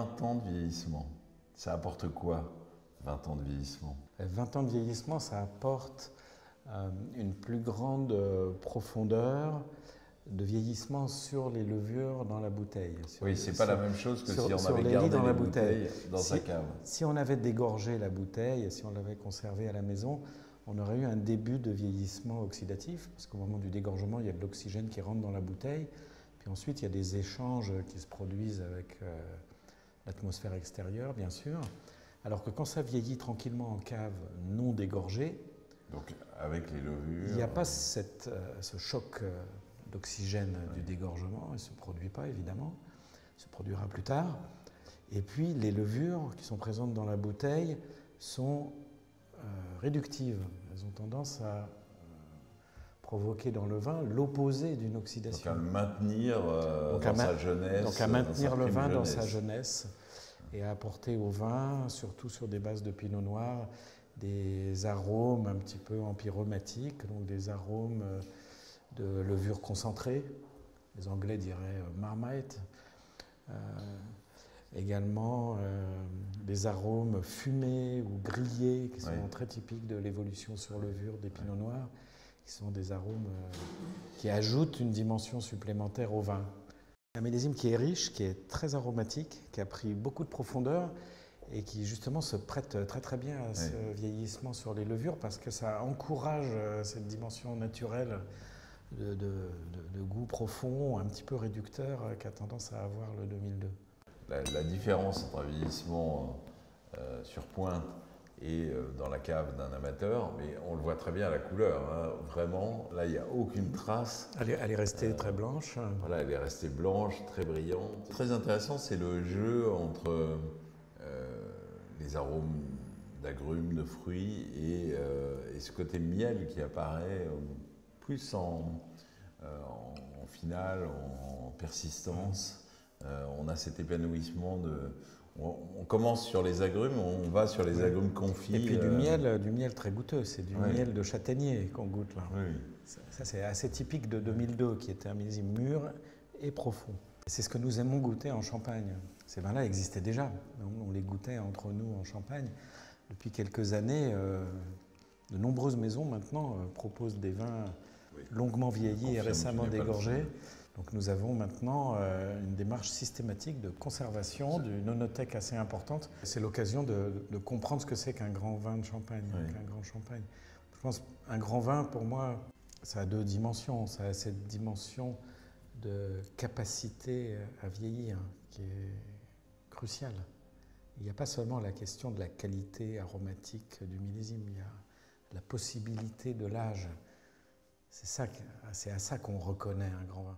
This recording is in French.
20 ans de vieillissement, ça apporte quoi, 20 ans de vieillissement? 20 ans de vieillissement, ça apporte une plus grande profondeur de vieillissement sur les levures dans la bouteille. Oui, c'est pas la même chose que si on sur avait les gardé lits dans les la bouteilles bouteille. dans sa cave. Si on avait dégorgé la bouteille, si on l'avait conservée à la maison, on aurait eu un début de vieillissement oxydatif, parce qu'au moment du dégorgement, il y a de l'oxygène qui rentre dans la bouteille, puis ensuite il y a des échanges qui se produisent avec l'atmosphère extérieure, bien sûr. Alors que quand ça vieillit tranquillement en cave non dégorgée, donc avec les levures, il n'y a pas ce choc d'oxygène du dégorgement, il ne se produit pas évidemment, il se produira plus tard. Et puis les levures qui sont présentes dans la bouteille sont réductives, elles ont tendance à provoquer dans le vin l'opposé d'une oxydation. donc à le maintenir dans sa jeunesse. Donc à maintenir le vin dans sa jeunesse. jeunesse et à apporter au vin, surtout sur des bases de pinot noir, des arômes un petit peu empyromatiques, donc des arômes de levure concentrée, les Anglais diraient marmite, également des arômes fumés ou grillés qui sont très typiques de l'évolution sur levure des pinots noirs, qui sont des arômes qui ajoutent une dimension supplémentaire au vin. Un millésime qui est riche, qui est très aromatique, qui a pris beaucoup de profondeur et qui justement se prête très très bien à ce vieillissement sur les levures parce que ça encourage cette dimension naturelle de goût profond, un petit peu réducteur qu'a tendance à avoir le 2002. La différence entre un vieillissement sur pointe et dans la cave d'un amateur, mais on le voit très bien à la couleur, hein. Vraiment, là il n'y a aucune trace. Elle est restée très blanche. Voilà, elle est restée blanche, très brillante. Très intéressant, c'est le jeu entre les arômes d'agrumes, de fruits et ce côté miel qui apparaît plus en finale, en persistance. On a cet épanouissement on commence sur les agrumes, on va sur les agrumes confits. Et puis du miel très goûteux, c'est du miel de châtaignier qu'on goûte là. Oui. Ça c'est assez typique de 2002 qui était un millésime mûr et profond. C'est ce que nous aimons goûter en Champagne. Ces vins-là existaient déjà, on les goûtait entre nous en Champagne. Depuis quelques années, de nombreuses maisons maintenant proposent des vins longuement vieillis et récemment dégorgés. Donc nous avons maintenant une démarche systématique de conservation d'une onothèque assez importante. C'est l'occasion de comprendre ce que c'est qu'un grand vin de Champagne, qu'un grand Champagne. Je pense qu'un grand vin, pour moi, ça a deux dimensions. Ça a cette dimension de capacité à vieillir qui est cruciale. Il n'y a pas seulement la question de la qualité aromatique du millésime, il y a la possibilité de l'âge. C'est à ça qu'on reconnaît un grand vin.